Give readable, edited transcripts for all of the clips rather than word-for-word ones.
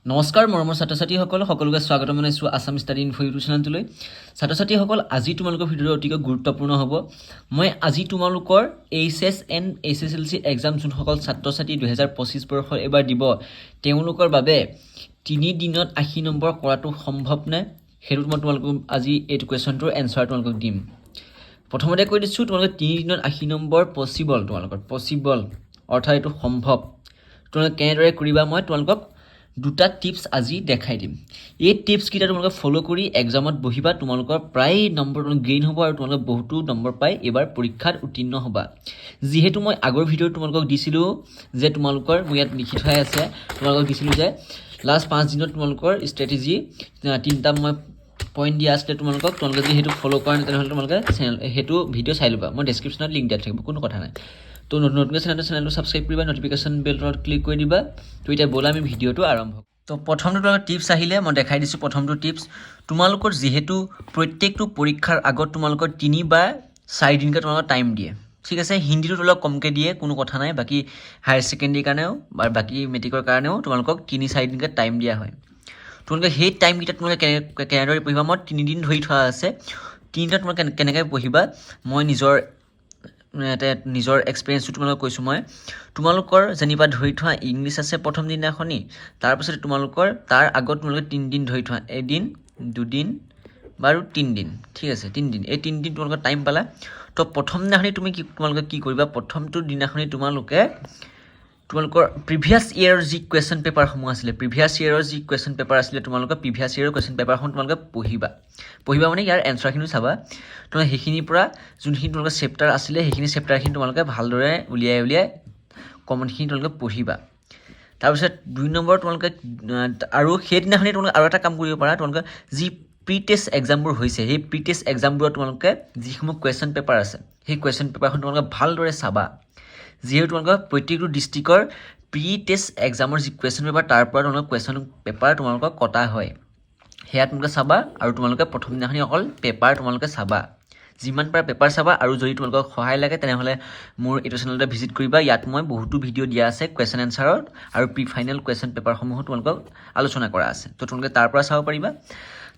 নমস্কাৰ মৰমৰ ছাত্ৰ ছাত্ৰীসকল সকলোকে স্বাগতম জনাইছোঁ আছাম ষ্টাডি ইনফো ইউটিউব চেনেলটোলৈ। ছাত্ৰ ছাত্ৰীসকল আজি তোমালোকৰ ভিডিঅ'টো অতিকৈ গুৰুত্বপূৰ্ণ হ'ব। মই আজি তোমালোকৰ এইচএছ এণ্ড এইচএছএলচি এক্সাম যোনসকল ছাত্ৰ ছাত্ৰী 2025 বৰ্ষৰ এবাৰ দিব তেওঁলোকৰ বাবে 3 দিনত 80 নম্বৰ কৰাটো সম্ভৱ নে সেইটো মই তোমালোকক আজি এইটো কুৱেশ্যনটোৰ এনচাৰ তোমালোকক দিম। প্ৰথমতে কৈ দিছোঁ তোমালোকে 3 দিনত 80 নম্বৰ পচিবল অৰ্থাৎ এইটো সম্ভৱ। তোমালোকে কেনেদৰে কৰিবা মই তোমালোকক দুটা টিপছ আজি দেখাই দিম। এই টিপছকেইটা তোমালোকে ফ'ল' কৰি এক্সামত বহিবা, তোমালোকৰ প্ৰায় নম্বৰ গেইন হ'ব আৰু তোমালোকে বহুতো নম্বৰ পাই এইবাৰ পৰীক্ষাত উত্তীৰ্ণ হ'বা। যিহেতু মই আগৰ ভিডিঅ'ত তোমালোকক দিছিলোঁ যে তোমালোকৰ মই ইয়াত লিখি থোৱাই আছে, তোমালোকক দিছিলোঁ যে লাষ্ট 5 দিনত তোমালোকৰ ষ্ট্ৰেটেজি 3টা মই পইণ্ট দিয়া আছিলে তোমালোকে যদি সেইটো ফ'ল' কৰা নাই তেনেহ'লে তোমালোকে সেইটো ভিডিঅ' চাই ল'বা। মই ডেছক্ৰিপশ্যনত লিংক দিয়া থাকিব, কোনো কথা নাই। তো নতুনকৈ চেনেলটো ছাবস্ক্ৰাইব কৰিবা, নটিফিকেশ্যন বেলটোত ক্লিক কৰি দিবা। তো এতিয়া ব'লা আমি ভিডিঅ'টো আৰম্ভ। তো প্ৰথমটো তোমালোকৰ টিপছ আহিলে মই দেখাই দিছোঁ। প্ৰথমটো টিপছ, তোমালোকৰ যিহেতু প্ৰত্যেকটো পৰীক্ষাৰ আগত তোমালোকৰ 3 বা 4 দিনকৈ তোমালোকৰ টাইম দিয়ে, ঠিক আছে। হিন্দীটোত অলপ কমকৈ দিয়ে, কোনো কথা নাই। বাকী হায়াৰ ছেকেণ্ডেৰীৰ কাৰণেও বা বাকী মেট্ৰিকৰ কাৰণেও তোমালোকক 3-4 দিনকৈ টাইম দিয়া হয়। তোমালোকে সেই টাইমকেইটাত তোমালোকে কেনেদৰে পঢ়িবা, মই 3 দিন ধৰি থোৱা আছে। 3 দিনত তোমালোকে কেনেকৈ পঢ়িবা মই নিজৰ এক্সপিৰিয়েঞ্চটো তোমালোকক কৈছোঁ। মই তোমালোকৰ যেনিবা ধৰি থোৱা ইংলিছ আছে প্ৰথম দিনাখনি, তাৰপাছতে তোমালোকৰ তাৰ আগত তোমালোকে 3 দিন ধৰি থোৱা, 1 দিন 2 দিন বাৰু 3 দিন, ঠিক আছে 3 দিন। এই 3 দিন তোমালোকৰ টাইম পালা। তো প্ৰথম দিনাখনি তোমালোকে কি কৰিবা, প্ৰথমটো দিনাখনি তোমালোকৰ প্ৰিভিয়াছ ইয়েৰৰ যি কুৱেশ্যন পেপাৰসমূহ আছিলে, তোমালোকৰ প্ৰিভিয়াছ ইয়েৰৰ কুৱেশ্যন পেপাৰসমূহ তোমালোকে পঢ়িবা মানে ইয়াৰ এনচাৰখিনিও চাবা। তোমালোকে সেইখিনিৰ পৰা যোনখিনি তোমালোকৰ চেপ্টাৰ আছিলে সেইখিনি চেপ্টাৰখিনি তোমালোকে ভালদৰে উলিয়াই কমনখিনি তোমালোকে পঢ়িবা। তাৰপিছত 2 নম্বৰ তোমালোকে আৰু সেইদিনাখনি তোমালোকে আৰু এটা কাম কৰিব পাৰা, তোমালোকে যি প্ৰি টেষ্ট এক্সামবোৰ হৈছে সেই প্ৰি টেষ্ট এক্সামবোৰত তোমালোকে যিসমূহ কুৱেশ্যন পেপাৰ আছে সেই কুৱেশ্যন পেপাৰখন তোমালোকে ভালদৰে চাবা। যিহেতু তোমালোকৰ প্ৰত্যেকটো ডিষ্ট্ৰিক্টৰ প্ৰি টেষ্ট এক্সামৰ যি কুৱেশ্যন পেপাৰ তাৰ পৰা তোমালোকৰ কুৱেশ্যন পেপাৰ তোমালোকক কটা হয়, সেয়া তোমালোকে চাবা। আৰু তোমালোকে প্ৰথম দিনাখনি অকল পেপাৰ তোমালোকে চাবা, যিমান পাৰা পেপাৰ চাবা। আৰু যদি তোমালোকক সহায় লাগে তেনেহ'লে মোৰ এইটো চেনেলতে ভিজিট কৰিবা, ইয়াত মই বহুতো ভিডিঅ' দিয়া আছে কুৱেশ্যন এনচাৰত আৰু প্ৰি ফাইনেল কুৱেশ্যন পেপাৰসমূহো তোমালোকক আলোচনা কৰা আছে, তো তোমালোকে তাৰ পৰা চাব পাৰিবা।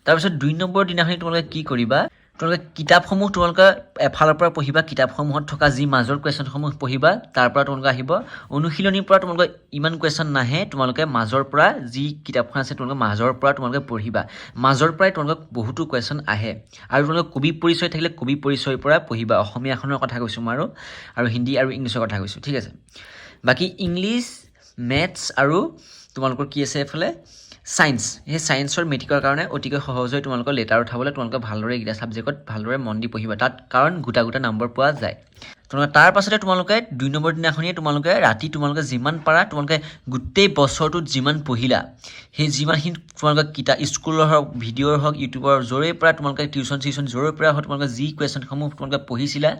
তাৰপিছত 2 নম্বৰ দিনাখনি তোমালোকে কি কৰিবা, তোমালোকে কিতাপসমূহ তোমালোকে এফালৰ পৰা পঢ়িবা, কিতাপসমূহত থকা যি মাজৰ কুৱেশ্যনসমূহ পঢ়িবা, তাৰ পৰা তোমালোকে আহিব। অনুশীলনীৰ পৰা তোমালোকে ইমান কুৱেশ্যন নাহে, তোমালোকে মাজৰ পৰা যি কিতাপখন আছে তোমালোকে মাজৰ পৰা তোমালোকে পঢ়িবা, মাজৰ পৰাই তোমালোকক বহুতো কুৱেশ্যন আহে। আৰু তোমালোকে কবি পৰিচয় থাকিলে কবি পৰিচয়ৰ পৰা পঢ়িবা, অসমীয়াখনৰ কথা কৈছোঁ মই আৰু হিন্দী আৰু ইংলিছৰ কথা কৈছোঁ, ঠিক আছে। বাকী ইংলিছ, মেথছ আৰু তোমালোকৰ কি আছে এইফালে ছায়েন্স, সেই ছায়েন্সৰ মেট্ৰিকৰ কাৰণে অতিকৈ সহজ হয় তোমালোকৰ লেটাৰ উঠাবলৈ। তোমালোকে ভালদৰে এইকেইটা ছাবজেক্টত ভালদৰে মন দি পঢ়িবা, তাত কাৰণ গোটা নম্বৰ পোৱা যায়। তোমালোকে তাৰ পাছতে তোমালোকে 2 নম্বৰ দিনাখনিয়ে তোমালোকে ৰাতি তোমালোকে যিমান পাৰা তোমালোকে গোটেই বছৰটোত যিমান পঢ়িলা সেই যিমানখিনি তোমালোকে কিতাপ স্কুলৰ হওক, ভিডিঅ'ৰ হওক, ইউটিউবৰ য'ৰে পৰা তোমালোকে টিউশ্যন য'ৰে পৰা হওক তোমালোকে যি কুৱেশ্যনসমূহ তোমালোকে পঢ়িছিলা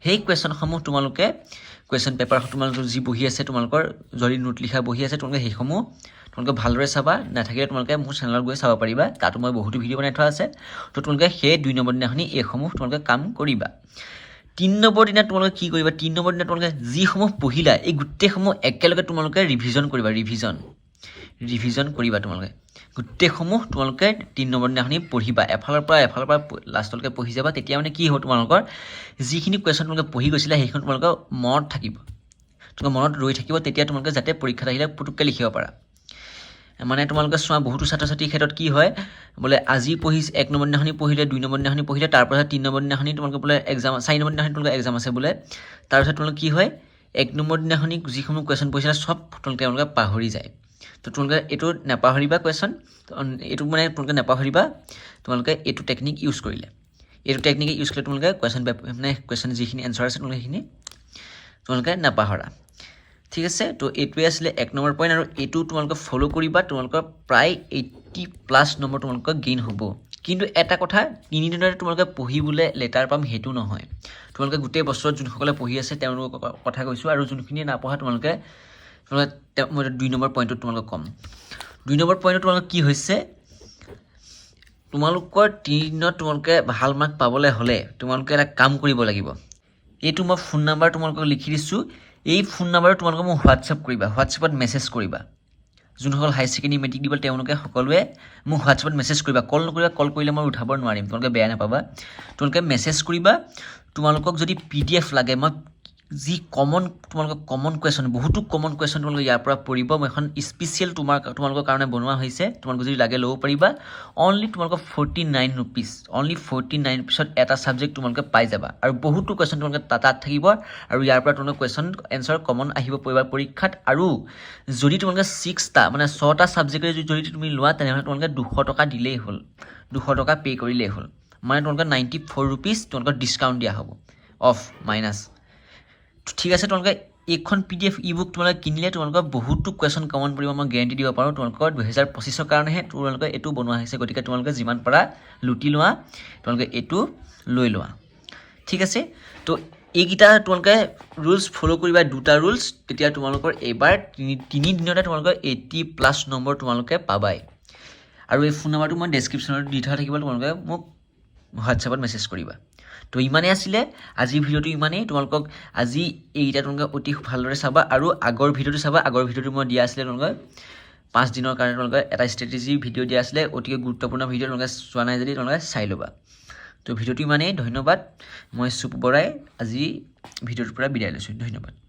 সেই কুৱেশ্যনসমূহ তোমালোকে কুৱেশ্যন পেপাৰ তোমালোকৰ যি বহি আছে, তোমালোকৰ যদি নোট লিখা বহি আছে তোমালোকে সেইসমূহ তোমালোকে ভালদৰে চাবা। নাথাকিলে তোমালোকে মোৰ চেনেলত গৈ চাব পাৰিবা, তাতো মই বহুতো ভিডিঅ' বনাই থোৱা আছে। তো তোমালোকে সেই 2 নম্বৰ দিনাখনি এইসমূহ তোমালোকে কাম কৰিবা। 3 নম্বৰ দিনা তোমালোকে কি কৰিবা, 3 নম্বৰ দিনা তোমালোকে যিসমূহ পঢ়িলা এই গোটেইসমূহ একেলগে তোমালোকে ৰিভিজন কৰিবা, তোমালোকে গোটেইসমূহ তোমালোকে 3 নম্বৰ দিনাখনি পঢ়িবা, এফালৰ পৰা লাষ্টলৈকে পঢ়ি যাবা। তেতিয়া মানে কি হ'ব, তোমালোকৰ যিখিনি কুৱেশ্যন তোমালোকে পঢ়ি গৈছিলা সেইখন তোমালোকৰ মনত থাকিব, মনত ৰৈ থাকিব। তেতিয়া তোমালোকে যাতে পৰীক্ষাত আহিলে পুটুককৈ লিখিব পাৰা। মানে তোমালোকে চোৱা বহুতো ছাত্ৰ ছাত্ৰীৰ ক্ষেত্ৰত কি হয়, বোলে আজি 1 নম্বৰ দিনাখনি পঢ়িলে, 2 নম্বৰ দিনাখনি পঢ়িলে, তাৰপাছত 3 নম্বৰ দিনাখনি তোমালোকে বোলে এক্সাম, 4 নম্বৰ দিনাখনি তোমালোকে এক্সাম আছে বোলে, তাৰপিছত তোমালোকে কি হয় 1 নম্বৰ দিনাখনি যিসমূহ কুৱেশ্যন পঢ়িছিলা চব তোমালোকে পাহৰি যায়। তো তোমালোকে এইটো নাপাহৰিবা, এইটো মানে তোমালোকে নাপাহৰিবা। তোমালোকে এইটো টেকনিক ইউজ কৰিলে তোমালোকে কুৱেশ্যন যিখিনি এনচাৰ আছে তোমালোকে সেইখিনি তোমালোকে নাপাহৰা, ঠিক আছে। তো এইটোৱে আছিলে 1 নম্বৰ পইণ্ট, আৰু এইটো তোমালোকে ফ'ল' কৰিবা, তোমালোকৰ প্ৰায় 80+ নম্বৰ তোমালোকৰ গেইন হ'ব। কিন্তু এটা কথা, 3 দিনতে তোমালোকে পঢ়িবলৈ লেটাৰ পাম সেইটো নহয়। তোমালোকে গোটেই বছৰত যোনসকলে পঢ়ি আছে তেওঁলোকৰ কথা কৈছোঁ, আৰু যোনখিনিয়ে নাপঢ়া তোমালোকে মই 2 নম্বৰ পইণ্টত তোমালোকক ক'ম। 2 নম্বৰ পইণ্টত তোমালোকৰ কি হৈছে, তোমালোকৰ 3 দিনত তোমালোকে ভাল মাৰ্ক পাবলৈ হ'লে তোমালোকে এটা কাম কৰিব লাগিব। এইটো মই ফোন নাম্বাৰ তোমালোকক লিখি দিছোঁ, এই ফোন নাম্বাৰত তোমালোকে মোক হোৱাটছএপ কৰিবা, হোৱাটছএপত মেছেজ কৰিবা। যোনসকল হাই ছেকেণ্ডেৰী মেট্ৰিক দিব তেওঁলোকে সকলোৱে মোক হোৱাটছএপত মেছেজ কৰিবা কল নকৰিবা কল কৰিলে মই উঠাব নোৱাৰিম তোমালোকে বেয়া নাপাবা তোমালোকে মেছেজ কৰিবা তোমালোকক যদি PDF লাগে মই যি তোমালোকৰ কমন কুৱেশ্যন বহুতো কমন কুৱেশ্যন তোমালোকে ইয়াৰ পৰা পঢ়িব মই এখন স্পেচিয়েল তোমালোকৰ কাৰণে বনোৱা হৈছে তোমালোকে যদি লাগে ল'ব পাৰিবা অনলি তোমালোকৰ 49 ৰুপিজ অনলি 49 ৰুপিছত এটা ছাবজেক্ট তোমালোকে পাই যাবা আৰু বহুতো কুৱেশ্যন তোমালোকে তাত থাকিব আৰু ইয়াৰ পৰা তোমালোকে কুৱেশ্যন এনচাৰ কমন আহিব পাৰিবা পৰীক্ষাত আৰু যদি তোমালোকে 6টা মানে 6টা ছাবজেক্টে যদি তুমি লোৱা তেনেহ'লে তোমালোকে 200 টকা দিলেই হ'ল 200 টকা পে' কৰিলেই হ'ল মানে তোমালোকে 94 ৰুপিজ তোমালোকৰ ডিছকাউণ্ট দিয়া হ'ব অফ মাইনাছ ঠিক আছে তোমালোকে এইখন PDF ই-বুক তোমালোকে কিনিলে তোমালোকৰ বহুতো কুৱেশ্যন কমন পৰিব মই গেৰেণ্টি দিব পাৰোঁ তোমালোকৰ 2025ৰ কাৰণেহে তোমালোকে এইটো বনোৱা হৈছে গতিকে তোমালোকে যিমান পাৰা লুটি লোৱা তোমালোকে এইটো লৈ লোৱা ঠিক আছে তো এইকেইটা তোমালোকে ৰুলছ ফ'ল' কৰিবা দুটা ৰুলছ তেতিয়া তোমালোকৰ এইবাৰ 3 দিনতে তোমালোকৰ 80+ নম্বৰ তোমালোকে পাবাই আৰু এই ফোন নম্বৰটো মই ডেছক্ৰিপশ্যনত দি থোৱা থাকিব তোমালোকে মোক হোৱাটছএপত মেছেজ কৰিবা তো ইমানেই আছিলে আজিৰ ভিডিঅ'টো ইমানেই তোমালোকক আজি এইটা তোমালোকে অতি ভালদৰে চাবা আৰু আগৰ ভিডিঅ'টো চাবা আগৰ ভিডিঅ'টো মই দিয়া আছিলে তোমালোকে 5 দিনৰ কাৰণে তোমালোকে এটা ষ্ট্ৰেটেজি ভিডিঅ' দিয়া আছিলে অতি গুৰুত্বপূৰ্ণ ভিডিঅ' তোমালোকে চোৱা নাই যদি তোমালোকে চাই ল'বা তো ভিডিঅ'টো ইমানেই ধন্যবাদ মই সুপ বৰাই আজি ভিডিঅ'টোৰ পৰা বিদায় লৈছোঁ ধন্যবাদ